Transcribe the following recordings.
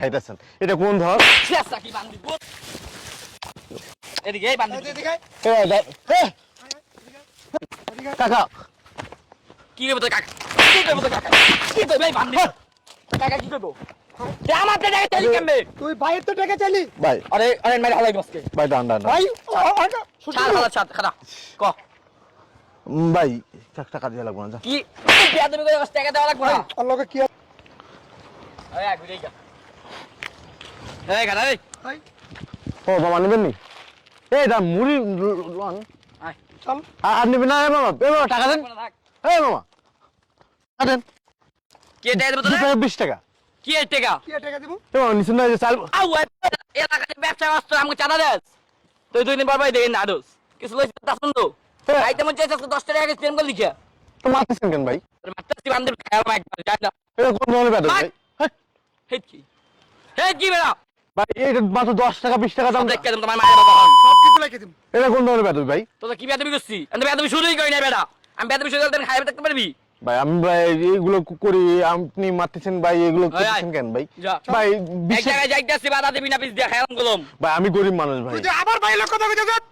খাইতেছেন এটা কোন ধর শেষা কি বান্দি বুত এদিকে এই বান্দি এদিকে কাকা কি করব তো কাকা কি করব তো কাকা কি করব এই বান্দি কাকা কি করব তে আমার টাকা চাইলি কেমনে তুই ভাইয়ের তো টাকা চাইলি ভাই আরে আরে মেরে হালাই বসকে ভাই ডান ডান ভাই ছাড় হালা ছাড় খাড়া ক ভাই টাকা দিয়ে লাগবো না যা কি বিয়া দেবে করে টাকা দেওয়া লাগবে না আল্লাহকে কি এই আগুই যা এই খাড়া এই ভাই ও বাবা নেবেন নি এই দা মুড়ি লন আয় চল আর নেবেন না এ বাবা টাকা দেন থাক এই বাবা দেন কে দেয় দেব তো 20 টাকা কি এই টাকা কি টাকা দিব এ বাবা নিছেন না যে চাল আউ এলাকাতে ব্যবসা আসতো আমাকে চাঁদা দেস তুই দুই দিন পর ভাই দেন না দোস কিছু লইছ দাসন তো আইতে মন চাইছ 10 টাকা আগে স্পেন্ড করে লিখা তো মারতেছেন কেন ভাই তোর মাত্রা বান্দির খায়া মাইক যাই না এটা কোন ধরনের ব্যাপার ভাই হেট কি বেড়া ভাই এটা মাত্র 10 টাকা 20 টাকা দাম দেখ কেন তোমার মায়ের বাবা হন সব কিছু লিখে দিব এটা কোন ধরনের ব্যাপার ভাই তো কি বেয়াদবি করছি আমি বেয়াদবি শুরুই করি না বেড়া আমি বেয়াদবি শুরু করতে খাইবে থাকতে পারবি ভাই আমি ভাই এগুলো করি আপনি মারতেছেন ভাই এগুলো করতেছেন কেন ভাই যা। ভাই এক জায়গায় যাইতাছি বাধা দিবি না পিস দিয়া খাইলাম গলম ভাই আমি গরিব মানুষ ভাই তুই যে আবার ভাইয়ের কথা কইতে যাস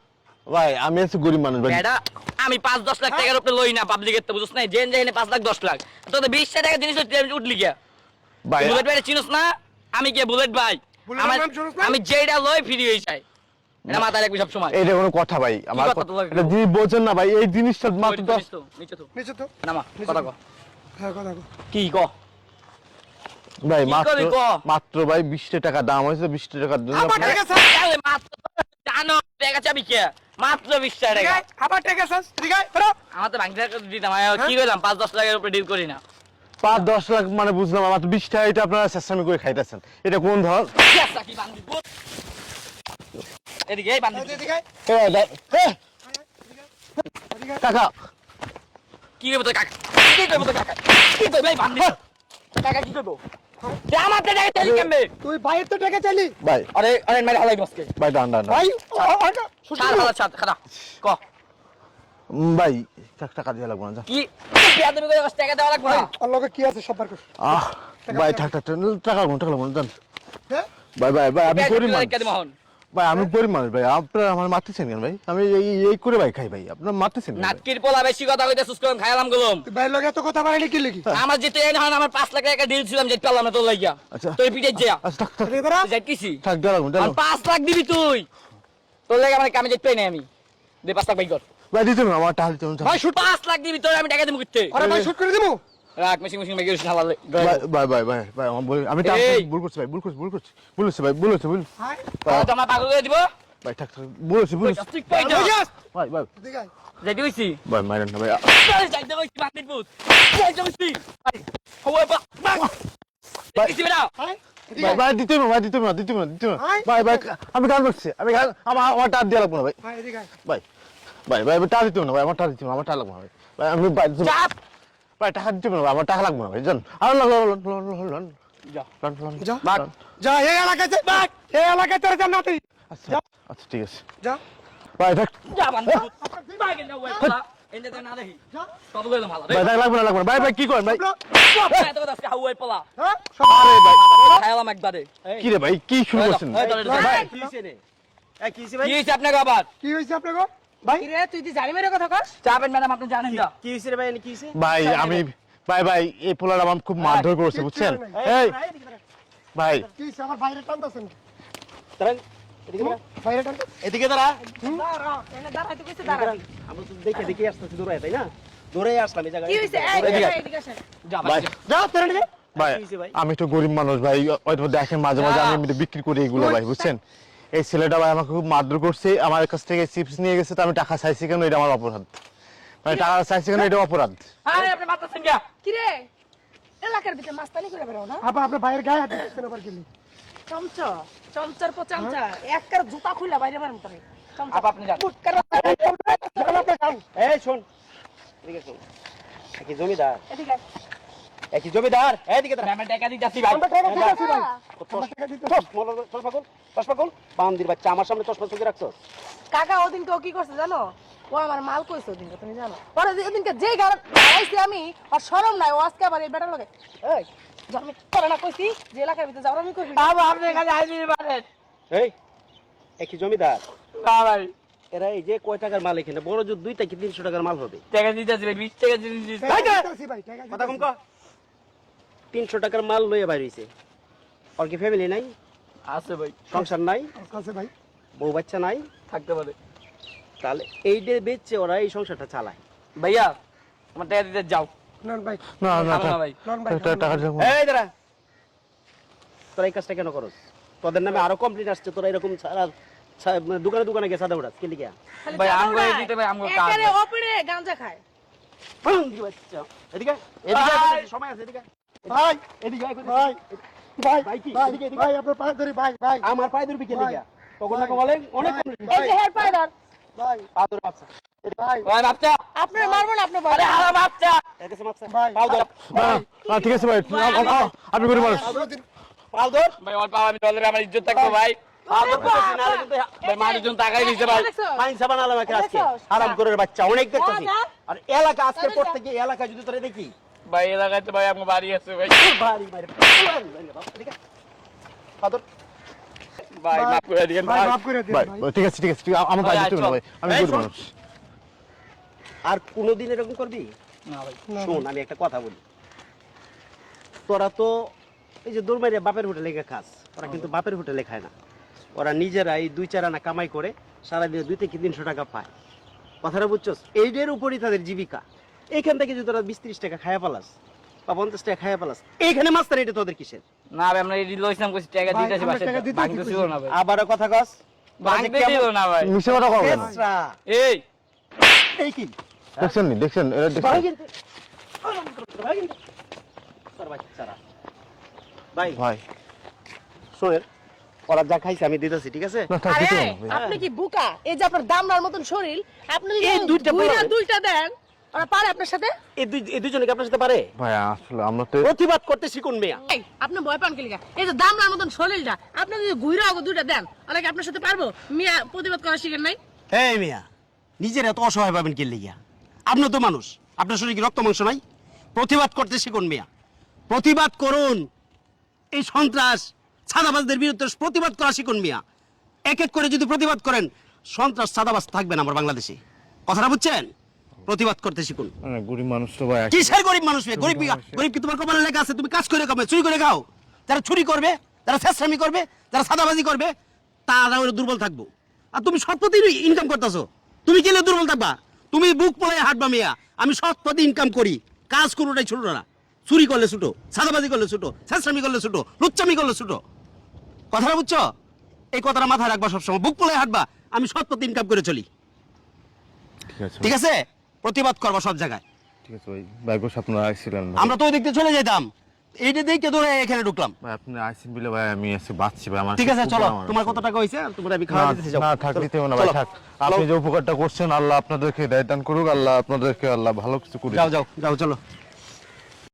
ভাই আমি আছি গরিব মানুষ ভাই বেড়া আমি 5-10 লাখ টাকার উপরে লই না পাবলিকের তো বুঝছ না জেন জেনে 5 লাখ 10 লাখ তো 20 টাকা জিনিস উঠলি গিয়া ভাই বুলেট ভাই চিনোস না আমি কে বুলেট ভাই বুলেট আমার নাম শুনোস না? আমি যেটা লই ফ্রি হই যাই এটা মাথায় রাখবি সব সময় এটা কোনো কথা ভাই আমার কথা লাগবে? এটা জিনিস বোঝেন না ভাই এই জিনিসটা মাত্র 10 নিচে তো নিচে তো নামা নিচে কথা তো। কো হ্যাঁ কথা কো কি কো ভাই কি মাত্র করি ক? মাত্র ভাই 20 টাকা দাম হইছে 20 টাকা দিন আবার টাকা চাস তাহলে মাত্র জানো টাকা চাবি কে মাত্র 20 টাকা আবার টাকা চাস ঠিক আছে ধরো আমার তো ভাঙতে দিতাম কি কইলাম 5-10 টাকার উপরে ডিল করি না 5-10 লাখ মানে বুঝলাম মাত্র 20 টাকা এটা আপনারা চেষ্টা করে খাইতেছেন এটা কোন ধর শেষা কি বান্দি বুত এদিকে এই বান্দি এদিকে কাকা কি করব তো কাকা কি করব তো কাকা কি করব এই বান্দি কাকা কি করব তে আমার টাকা চাইলি কেমনে তুই ভাইয়ের তো টাকা চাইলি ভাই আরে আরে মেরে হালাই বসকে ভাই ডান ডান ভাই ছাড় হালা ছাড় খাড়া ক ভাই টাকা দিয়ে লাগবো না যা কি বেয়াদবি করে টাকা দেওয়া লাগবে না আল্লাহকে কি আছে সবার কর আহ ভাই টাকা লাগবো জান হ্যাঁ ভাই ভাই ভাই আমি গরিব মানুষ কেন মোহন ভাই আমি গরিব মানুষ ভাই আপনারা আমার মারতেছেন কেন ভাই আমি এই করে ভাই খাই ভাই আপনারা মারতেছেন কেন ভাই? নাটকির পোলা বেশি কথা কইতে সুস করম খাইলাম গলম তুই ভাইয়ের লগে এত কথা বাড়াইলি কি লিখি আমার যেতে এই হন আমার 5 লাখ টাকা ডিল ছিলাম যে পেলাম না তোর লাগিয়া আচ্ছা। তুই পিটে যা আচ্ছা থাক এদিকে ধরো যাই কিছি থাক দিয়ে লাগবো আর 5 লাখ দিবি তুই তোর লাগে আমার কামে যেতে নাই আমি দে 5 লাখ বাই কর ভাই দিতে না আমার টাকা দিতে হবে ভাই শুট 5 লাখ দিবি তোর আমি টাকা দেবো কিতে আরে ভাই শুট করে দিমু রাখ মেশিং মেশিং মেগের শালালে ভাই আমার আমি টাকা এই। ভুল করছি ভাই ভুল করছি ভাই ভুল হাই তোমার পাগল করে দিব ভাই থাক ভুল করছি তুই কই যা ভাই ভাই এদিকে যাইতে কইছি ভাই মারেন না ভাই যাইতে কইছি বান্দির পুত যাইতে কইছি হওয়া বা ভাই কিছি বেটা হাই ভাই ভাই দিতে না ভাই ভাই আমি গান করছি আমি গান আমার টাকা দিয়ে লাগবো না ভাই হাই এদিকে ভাই টাকা দিতে না ভাই আমার টাকা দিতে না আমার টাকা লাগবো না ভাই আমি ভাই চাপ ভাই টাকা দিতে না ভাই আমার টাকা লাগবো না ভাই জান আর লাগবো যা যা যা এই এলাকায় এই এলাকায় তোর জান্নাতি আচ্ছা আচ্ছা ঠিক আছে যা ভাই থাক যা বান্দির পুত বাগেন না ওই পোলা এনে তো না দেখি যা কত লইলাম ভালো ভাই টাকা লাগবো না ভাই ভাই কি করেন ভাই এত কথা হাউ ওই পোলা হ্যাঁ আরে ভাই খাইলাম একবারে কি রে ভাই কি শুরু করছেন ভাই কি হইছে আপনার আবার কি হইছে আপনাকে ভাই রে তুই দি জানি মেরে কথা কস চাপেন ম্যাডাম আপনি জানেন না কি হইছে রে ভাই কি হইছে ভাই আমি ভাই এই পোলার আমার খুব মারধর করেছে বুঝছেন এই ভাই কি হইছে আমার ভাইরে টানতাছেন দাঁড়ান এদিকে দাঁড়া ভাইরে টানতা এদিকে দাঁড়া দাঁড়া এনে দাঁড়াইতে কইছে দাঁড়াবি আমরা তো দেখে আসতেছি দৌড়ায় তাই না দৌড়ে আসলাম এই জায়গায় কি হইছে এদিকে আসেন যা ভাই যা তোর দিকে ভাই কি হইছে ভাই? আমি তো গরিব মানুষ ভাই হয়তো দেখেন মাঝে মাঝে আমি এমনিতে বিক্রি করি এগুলো ভাই বুঝছেন এই ছেলেটা ভাই আমাকে খুব মারধর করছে আমার কাছ থেকে চিপস নিয়ে গেছে তো আমি টাকা চাইছি কেন এটা আমার অপরাধ মানে টাকা চাইছি কেন এটা অপরাধ আরে আপনি মারতেছেন কি কি রে এলাকার ভিতরে মাস্তানি করে বেরাও না আপা আপনার ভাইয়ের গায়ে হাত দিচ্ছেন আবার গেলি চমচা চমচার পর চামচা এক কার জুতা খুইলা বাইরে মারম তোরে চমচা আপা আপনি যান ফুটকার এই শোন এদিকে শোন কি জমিদার এদিকে কি জমিদার এদিকে দাঁড়া ম্যাম টাকা দিতেছি ভাই আমরা টাকা দিতেছি ভাই আমরা টাকা দিতেছি চশমা কল বান্দির বাচ্চা আমার সামনে চশমা চোখে রাখছো কাকা ওদিনকে ও কি করছে জানো ও আমার মাল কইছে ওদিনকে তুমি জানো পরে ওদিনকে যে গাড়াইছি আমি আর শরম নাই ও আজকে আবার এই বেটার লগে এই আমি তোরা না কইছি যে এলাকার ভিতরে যাওয়ার আমি কইবি আবার আপনি এখানে আইনি পারেন এই একই জমিদার না ভাই এরা এই যে কয় টাকার মাল এখানে বড় জোর 2 থেকে 300 টাকার মাল হবে টাকা দিতেছি ভাই 20 টাকা দিতেছি কথা কম কর 300 টাকার মাল লইয়া বাইর হইছে ওর কি ফ্যামিলি নাই আছে ভাই সংসার নাই আছে ভাই বউ বাচ্চা নাই থাকতে পারে তাহলে এই যে বেচছে ওরা এই সংসারটা চালায় ভাইয়া আমার টাকা দিতে যাও নন ভাই না না থামো না ভাই নন ভাই টাকা যাবো এই দাঁড়া তোরা এই কাজটা কেন করস তোদের নামে আরো কমপ্লেন আসছে তোরা এরকম দোকানে দোকানে গিয়ে সাদা উড়াস কে লিগা ভাই আমগো দিতে ভাই আমগো কাজ একারে ওপরে গাঞ্জা খায় এদিকে এদিকে আয়, সময় আছে এদিকে ভাই এদিকে আয়, কইতেছি। ভাই ভাই ভাই কি? ভাই এদিকে, এদিকে। ভাই আপনার পায়ে ধরি ভাই ভাই আমার পায়ে ধরবি কে লিগা তখন না বলে অনেক complaint। এই যে হেড পাইদার ভাই পা ধরে মাপসা ভাই ভাই বাচ্চা আপনার মারবো না আপনি আরে বলেন হারা বাচ্চা এর কাছে মাপসা ভাই। পাও ধর না ঠিক আছে ভাই আপনি গরিব মানুষ পাও ধর ভাই ওর পাওয়া আমি চলে আমার ইজ্জত থাকবো ভাই পাও ধর কইতেছি, নাহলে কিন্তু ভাই মানুষজন টাকাই দিছে ভাই ফাইন সাবান আলাম আজকে দেখছস? হারাম করে বাচ্চা অনেক দেখতেছি যা। আর এলাকা আজকে পর থেকে এলাকায় যদি তোরে দেখি ভাই এলাকায় তো ভাই আমার বাড়ি আছে ভাই বাড়ি মারে এদিকে পা ধর ভাই মাফ করে দিয়েন ভাই ভাই মাফ করে দিন ভাই ভাই ঠিক আছে ঠিক আছে আমার পায়ে দিতে হবে না ভাই আমি এই গরিব শোন। মানুষ আর কোনোদিন এরকম করবি না ভাই শোন আমি একটা কথা বলি তোরা তো এই যে দৌড়মাইরে বাপের হোটেলে লেগে খাস ওরা কিন্তু বাপের হোটেলে খায় না ওরা নিজেরাই 2-4 আনা কামাই করে সারাদিনে 2 থেকে 300 টাকা পায় কথাটা বুঝছস এইটার উপরই তাদের জীবিকা এইখান থেকে যদি তোরা 20-30 টাকা খায়া পালাস বা 50 টাকা খায়া পালাস এইখানে মাস্টার এটা তোদের কিসের না ভাই আমরা এডি লইছিলাম কইছি টাকা ভাই, দিতেছি আমরা বাসে টাকা দিতেছি ভাঙতে ছিল না ভাই আবারও কথা কস ভাঙতে ছিল না ভাই মিশে কথা কবেন কেসরা, এই এই কি দেখছেন নি দেখছেন এটা দেখছেন ভাই কিন্তু ভাই কিন্তু তোর বাচ্চারা ভাই ভাই শোনেন ওরা যা খাইছে আমি দিতেছি ঠিক আছে না থাক আরে দিতে হবে না ভাই। আপনি কি বুকা এই যে আপনার দামনার মতন শরীর আপনি যদি এই দুইটা বলাবে। দুইটা দেন ওরা পারে আপনার সাথে এই দুজনে কি আপনার সাথে পারে ভাই আসলে আমরা তো প্রতিবাদ করতে শিখুন মেয়া এই আপনি ভয় পান কি লিগা এই যে দামনার মতন শরীরটা আপনি যদি ঘুরে আগো দুইটা দেন ওরা কি আপনার সাথে পারবো মিয়া প্রতিবাদ করা শিখেন নাই এই মিয়া নিজের এত অসহায় পাবেন কে লিগা আপনি তো মানুষ আপনার শরীরে কি রক্ত মাংস নাই প্রতিবাদ করতে শিখুন মিয়া প্রতিবাদ করুন এই সন্ত্রাস ছাদাবাজদের বিরুদ্ধে প্রতিবাদ করা শিখুন মিয়া এক এক করে যদি প্রতিবাদ করেন সন্ত্রাস ছাদাবাজ থাকবে না আমার বাংলাদেশে কথাটা বুঝছেন প্রতিবাদ করতে শিখুন না, গরিব মানুষ তো ভাই কিসের গরিব মানুষ মেয়ে? গরিব কি তোমার কপালে লেখা আছে তুমি কাজ করে খাবে চুরি করে খাও যারা চুরি করবে যারা শেষরামি করবে যারা সাদাবাজি করবে তারা ওরা দুর্বল থাকবো আর তুমি সৎ পথে ইনকাম করতেছো তুমি গেলে দুর্বল থাকবা তুমি বুক পড়ে হাঁটবা মিয়া আমি সৎ পথে ইনকাম করি কাজ কোনোটাই ছোট না চুরি করলে ছোট সাদাবাজি করলে ছোট শেষরামি করলে ছোট লুচ্চামি করলে ছোট কথাটা বুঝছো এই কথাটা মাথায় রাখবা সবসময় বুক পড়ে হাঁটবা আমি সৎ পথে ইনকাম করে চলি ঠিক আছে ঠিক আছে প্রতিবাদ করবা সব জায়গায় ঠিক আছে ভাই ভাই গোস আপনারা আইছিলেন ভাই। আমরা তো ওই দিক দিয়ে চলে যেতাম এইটা দেখে ধরে এখানে ঢুকলাম ভাই আপনি আইছেন বলে ভাই আমি এসে বাঁচছি ভাই আমার ঠিক আছে খুব চলো বড় মানুষ। তোমার কত টাকা হয়েছে তোমার আমি খাওয়া দিতে যাও না থাক দিতে হবে না ভাই চলো, থাক চলো। আপনি যে উপকারটা করছেন আল্লাহ আপনাদেরকে দায়দান করুক আল্লাহ আপনাদেরকে আল্লাহ ভালো কিছু করুক যাও যাও যাও চলো